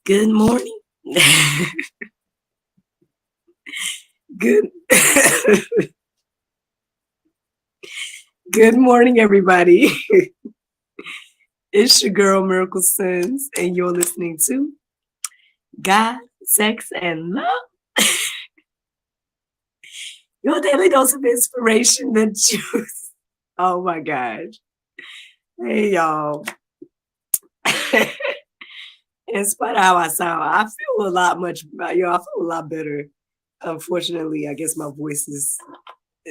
Good morning. Good Good morning, everybody. It's your girl Miracle Sins, and you're listening to God, Sex, and Love. Your daily dose of inspiration that juice. Oh my gosh. Hey y'all. In spite of how I sound, I feel a lot I feel a lot better. Unfortunately, I guess my voice is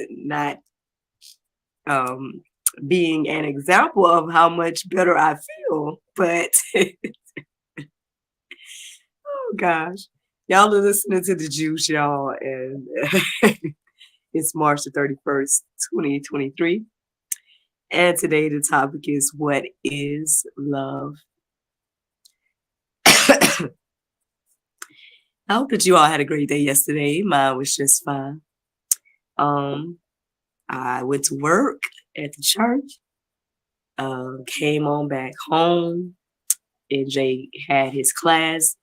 not um being an example of how much better I feel. But oh gosh, y'all are listening to the juice, y'all, and it's March the 31st, 2023. And today the topic is, what is love? I hope that you all had a great day yesterday. Mine was just fine. Um, I went to work at the church, came on back home, and Jay had his class.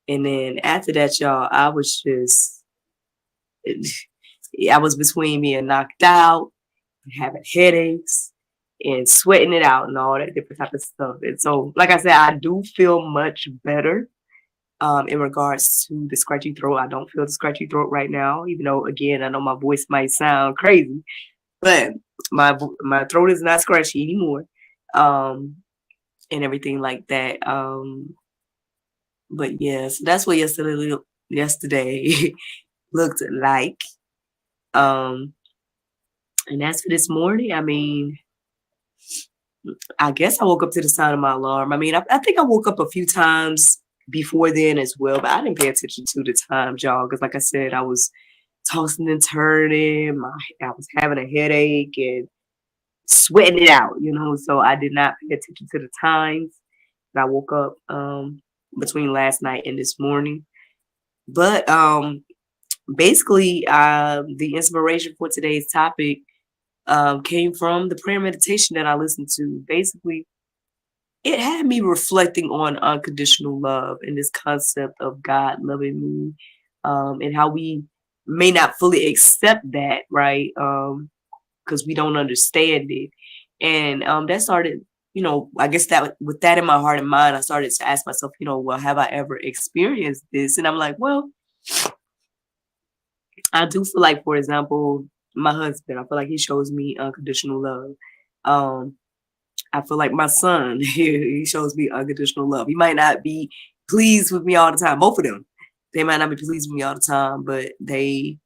And then after that, y'all, I was between being knocked out, having headaches, and sweating it out and all that different type of stuff. And so, like I said, I do feel much better in regards to the scratchy throat. I don't feel the scratchy throat right now, even though, again, I know my voice might sound crazy, but my throat is not scratchy anymore, um, and everything like that. But yeah, so that's what yesterday looked like. Um, and as for this morning, I mean, I guess I woke up to the sound of my alarm. I mean, I think I woke up a few times before then as well, but I didn't pay attention to the times, y'all, because like I said, I was tossing and turning. I was having a headache and sweating it out, so I did not pay attention to the times that I woke up between last night and this morning. But basically, the inspiration for today's topic came from the prayer meditation that I listened to. Basically, it had me reflecting on unconditional love and this concept of God loving me, and how we may not fully accept that, right? Because we don't understand it. And that started, I guess that with that in my heart and mind, I started to ask myself, well, have I ever experienced this? And I'm like, well, I do feel like, for example, my husband, I feel like he shows me unconditional love. Um, I feel like my son, he shows me unconditional love. He might not be pleased with me all the time. Both of them, they might not be pleased with me all the time, but they,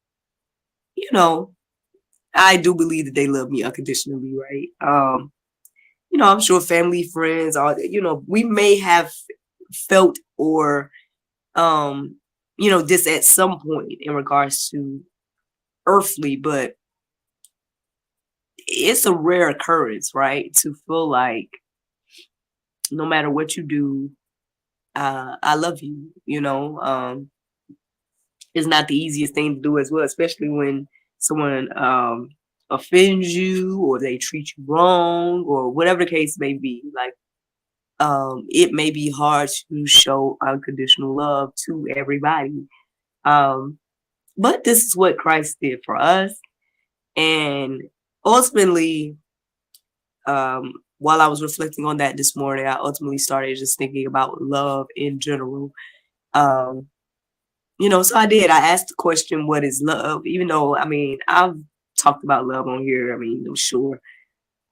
you know, I do believe that they love me unconditionally, right? I'm sure family, friends, all we may have felt or this at some point in regards to earthly, but it's a rare occurrence, right? To feel like no matter what you do, I love you, it's not the easiest thing to do as well, especially when someone offends you or they treat you wrong or whatever the case may be. Like, it may be hard to show unconditional love to everybody. Um, but this is what Christ did for us. And ultimately, while I was reflecting on that this morning, I ultimately started just thinking about love in general. Um, so I did. I asked the question, what is love? Even though, I mean, I've talked about love on here, I mean, I'm sure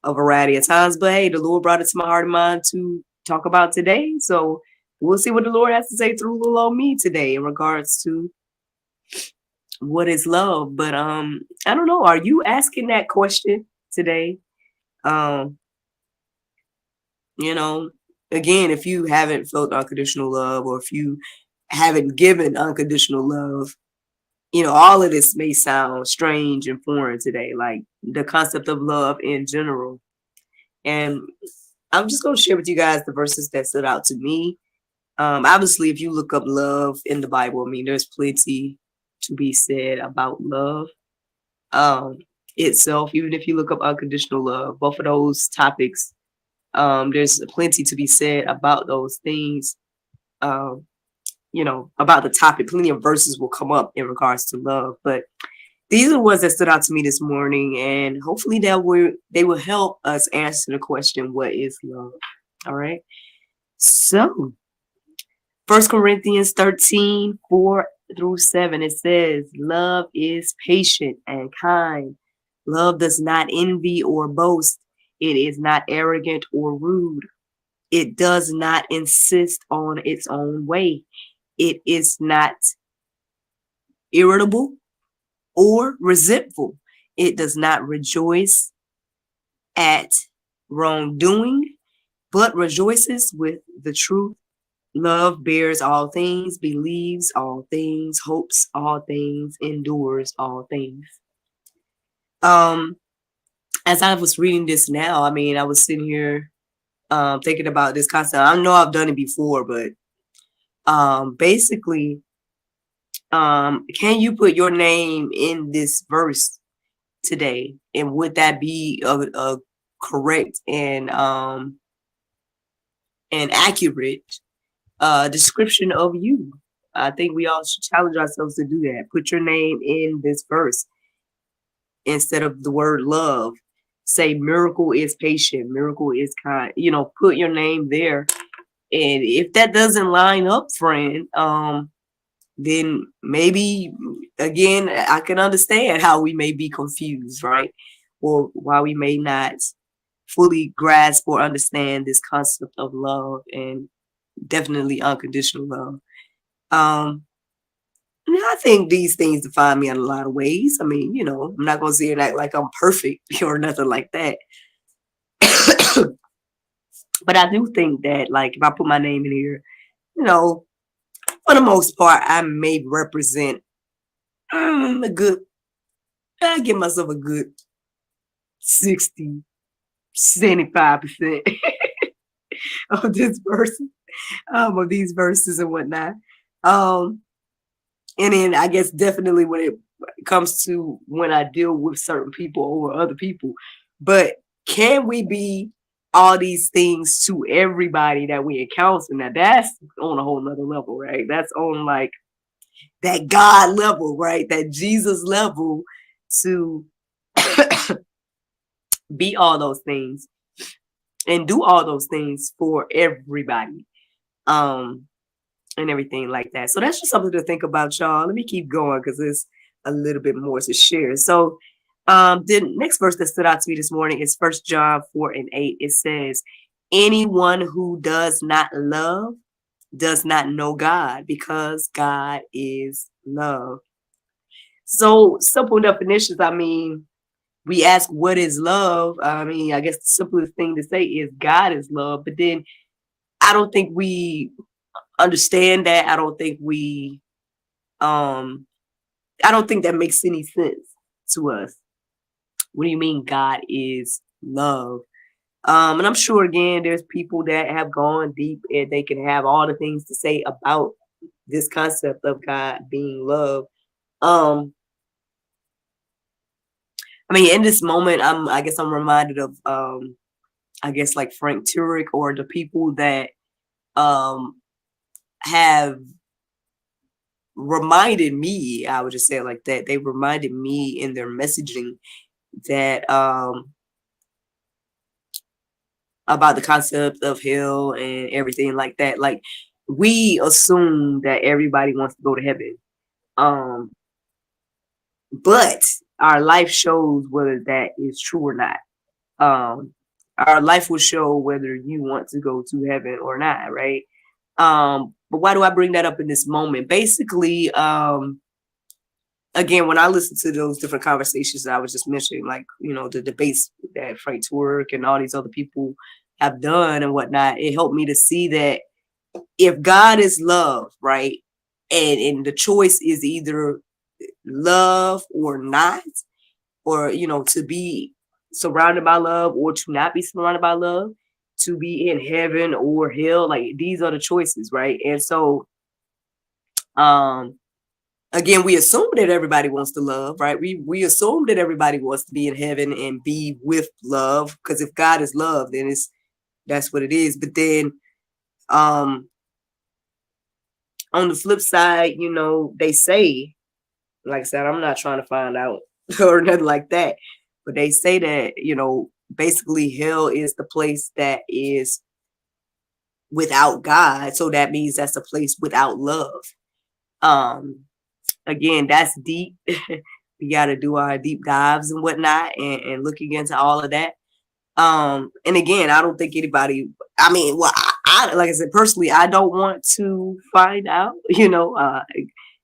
a variety of times, but hey, the Lord brought it to my heart and mind to talk about today. So we'll see what the Lord has to say through little old me today in regards to what is love. But I don't know. Are you asking that question today? Um, you know, again, if you haven't felt unconditional love or if you haven't given unconditional love, all of this may sound strange and foreign today, like the concept of love in general. And I'm just going to share with you guys the verses that stood out to me. Obviously, if you look up love in the Bible, I mean, there's plenty to be said about love itself. Even if you look up unconditional love, both of those topics, there's plenty to be said about those things. Um, about the topic. Plenty of verses will come up in regards to love, but these are the ones that stood out to me this morning, and hopefully they will help us answer the question, what is love? All right. So 1 Corinthians 13:4-7, it says, love is patient and kind. Love does not envy or boast. It is not arrogant or rude. It does not insist on its own way. It is not irritable or resentful. It does not rejoice at wrongdoing, but rejoices with the truth. Love bears all things, believes all things, hopes all things, endures all things. Um, as I was reading this now, I mean, I was sitting here thinking about this concept. I know I've done it before, but basically, can you put your name in this verse today? And would that be a correct and accurate description of you? I think we all should challenge ourselves to do that. Put your name in this verse instead of the word love. Say miracle is patient, miracle is kind. Put your name there. And if that doesn't line up, friend, then maybe again I can understand how we may be confused, right? Or why we may not fully grasp or understand this concept of love, and definitely unconditional love. I think these things define me in a lot of ways. I mean, I'm not gonna say that like I'm perfect or nothing like that. But I do think that, like, if I put my name in here, for the most part, I may represent a good, I give myself a good 60, 75% of this person, of these verses and whatnot. And then I guess definitely when it comes to when I deal with certain people over other people. But can we be all these things to everybody that we encounter? Now that's on a whole nother level, right? That's on like that God level, right? That Jesus level, to be all those things and do all those things for everybody. And everything like that. So that's just something to think about, y'all. Let me keep going because there's a little bit more to share. So the next verse that stood out to me this morning is 1 John 4:8. It says, anyone who does not love does not know God, because God is love. So simple definitions. I mean, we ask, what is love? I mean, I guess the simplest thing to say is God is love. But then I don't think we understand that. I don't think that makes any sense to us. What do you mean God is love? And I'm sure again there's people that have gone deep and they can have all the things to say about this concept of God being love. I mean, in this moment, I guess I'm reminded of I guess like Frank Turek, or the people that have reminded me, I would just say it like that. They reminded me in their messaging that about the concept of hell and everything like that. Like, we assume that everybody wants to go to heaven. But our life shows whether that is true or not. Our life will show whether you want to go to heaven or not, right? But why do I bring that up in this moment? Basically, again, when I listen to those different conversations that I was just mentioning, like, the debates that Frank Turek and all these other people have done and whatnot, it helped me to see that if God is love, right, and the choice is either love or not, or, to be surrounded by love or to not be surrounded by love, to be in heaven or hell, like, these are the choices, right? And so, again, we assume that everybody wants to love, right? We assume that everybody wants to be in heaven and be with love, because if God is love, then that's what it is. But then, On the flip side, they say, like I said, I'm not trying to find out or nothing like that, but they say that, basically hell is the place that is without God. So that means that's a place without love. Um, Again, that's deep. We got to do our deep dives and whatnot, and looking into all of that. And again, I don't think anybody, I mean, well, I like I said, personally, I don't want to find out,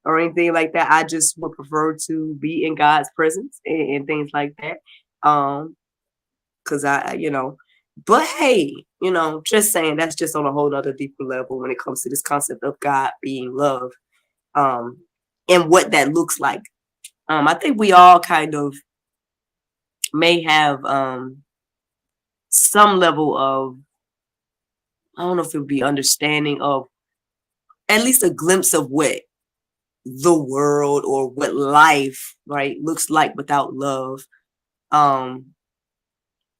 or anything like that. I just would prefer to be in God's presence and things like that. Cause but hey, just saying, that's just on a whole other deeper level when it comes to this concept of God being love, um, and what that looks like. I think we all kind of may have, some level of, I don't know if it would be understanding of at least a glimpse of what the world or what life, right, looks like without love. Um,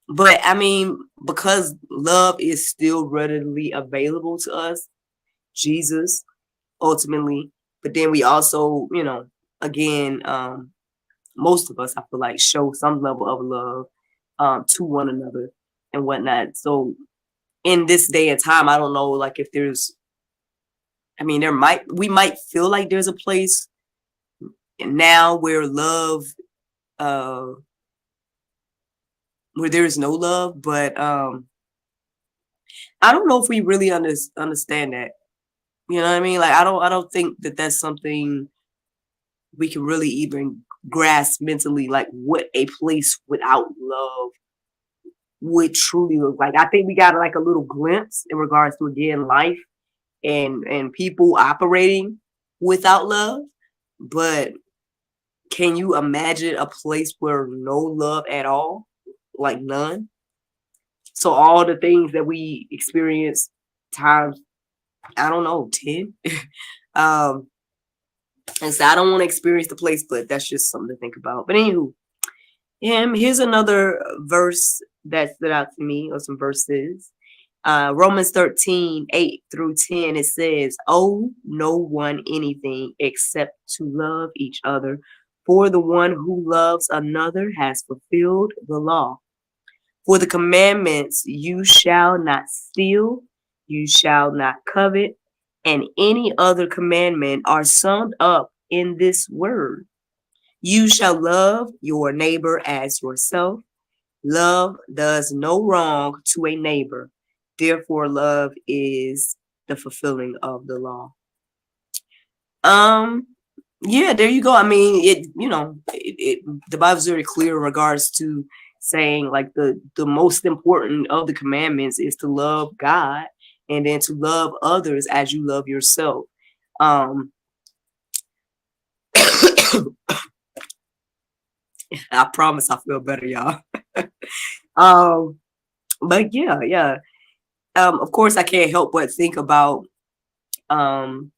but I mean, because love is still readily available to us, Jesus ultimately, but then we also, again, most of us, I feel like, show some level of love to one another and whatnot. So in this day and time, I don't know, like if there's, I mean, we might feel like there's a place now where love, uh, where there is no love, but I don't know if we really understand that. You know what I mean? Like I don't think that that's something we can really even grasp mentally, like what a place without love would truly look like. I think we got like a little glimpse in regards to, again, life and people operating without love, but can you imagine a place where no love at all? Like none. So all the things that we experience times, I don't know, 10. um, and so I don't want to experience the place, but that's just something to think about. But anywho, here's another verse that stood out to me, or some verses. Romans 13:8-10, it says, "Owe no one anything except to love each other. For the one who loves another has fulfilled the law. For the commandments, you shall not steal, you shall not covet, and any other commandment are summed up in this word. You shall love your neighbor as yourself. Love does no wrong to a neighbor. Therefore, love is the fulfilling of the law." Um, yeah, there you go. I mean, the Bible's very clear in regards to saying, like, the most important of the commandments is to love God and then to love others as you love yourself. Um, I promise I feel better, y'all. um, but yeah. Of course, I can't help but think about, um,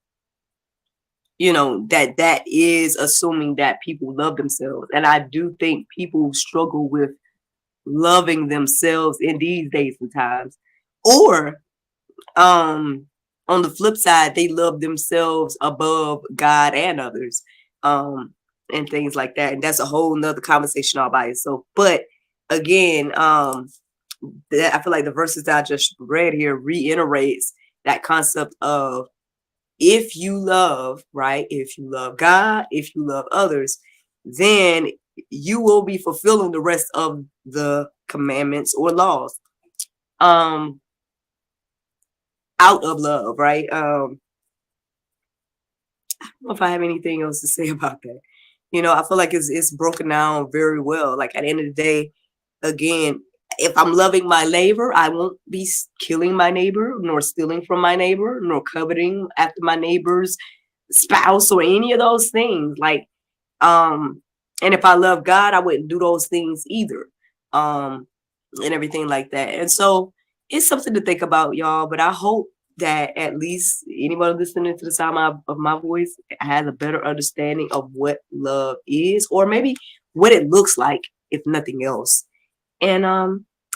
that is assuming that people love themselves, and I do think people struggle with loving themselves in these days and times, or um, on the flip side, they love themselves above God and others, and things like that. And that's a whole nother conversation all by itself. But again, I feel like the verses that I just read here reiterates that concept of, if you love, right? If you love God, if you love others, then you will be fulfilling the rest of the commandments or laws. Out of love, right? I don't know if I have anything else to say about that. I feel like it's broken down very well. Like, at the end of the day, again, if I'm loving my neighbor, I won't be killing my neighbor, nor stealing from my neighbor, nor coveting after my neighbor's spouse or any of those things. Like, and if I love God, I wouldn't do those things either. And everything like that. And so it's something to think about, y'all. But I hope that at least anyone listening to the sound of my voice has a better understanding of what love is, or maybe what it looks like, if nothing else. And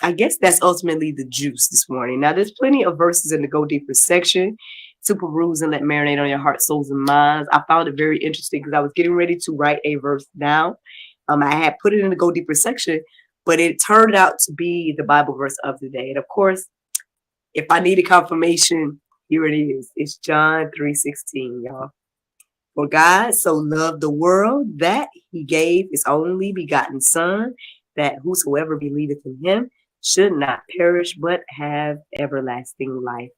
I guess that's ultimately the juice this morning. Now, there's plenty of verses in the Go Deeper section. to peruse and let marinate on your heart, souls, and minds. I found it very interesting because I was getting ready to write a verse down. I had put it in the Go Deeper section, but it turned out to be the Bible verse of the day. And of course, if I needed confirmation, here it is. It's John 3:16, y'all. For God so loved the world that he gave his only begotten Son, that whosoever believeth in him should not perish but have everlasting life.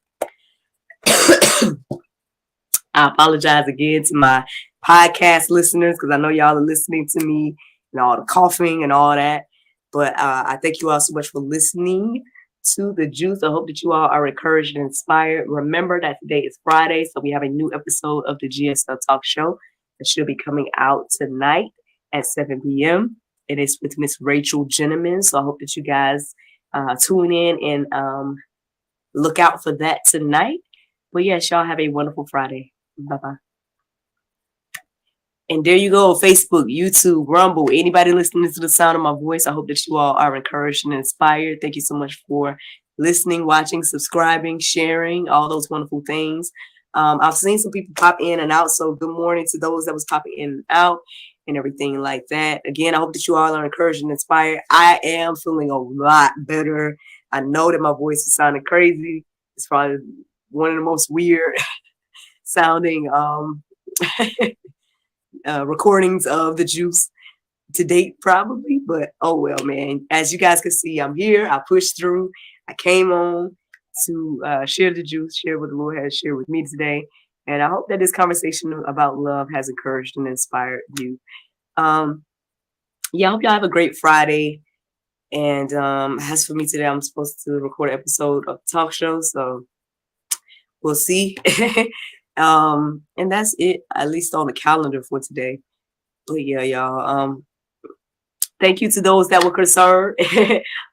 I apologize again to my podcast listeners because I know y'all are listening to me and all the coughing and all that. But I thank you all so much for listening to The Juice. I hope that you all are encouraged and inspired. Remember that today is Friday, so we have a new episode of the GSL Talk Show that should be coming out tonight at 7 p.m. It is with Miss Rachel Gentleman. So I hope that you guys tune in and look out for that tonight. But yes, y'all have a wonderful Friday. Bye-bye. And there you go, Facebook, YouTube, Rumble, anybody listening to the sound of my voice. I hope that you all are encouraged and inspired. Thank you so much for listening, watching, subscribing, sharing, all those wonderful things. I've seen some people pop in and out, so good morning to those that was popping in and out and everything like that. Again, I hope that you all are encouraged and inspired. I am feeling a lot better. I know that my voice is sounding crazy. It's probably one of the most weird sounding recordings of The Juice to date, probably. But oh well, man. As you guys can see, I'm here. I pushed through. I came on to share the juice, share what the Lord has shared with me today. And I hope that this conversation about love has encouraged and inspired you. Yeah, I hope y'all have a great Friday. And as for me today, I'm supposed to record an episode of the talk show. So we'll see. And that's it, at least on the calendar for today. But yeah, y'all. Thank you to those that were concerned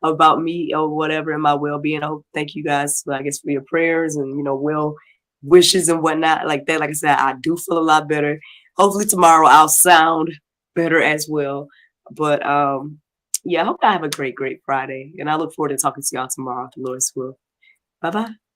about me or whatever in my well-being. I hope thank you guys, I guess, for your prayers and well wishes and whatnot like that. Like I said, I do feel a lot better. Hopefully tomorrow I'll sound better as well. But yeah, I hope I have a great Friday, and I look forward to talking to y'all tomorrow, if the Lord's will. Bye bye.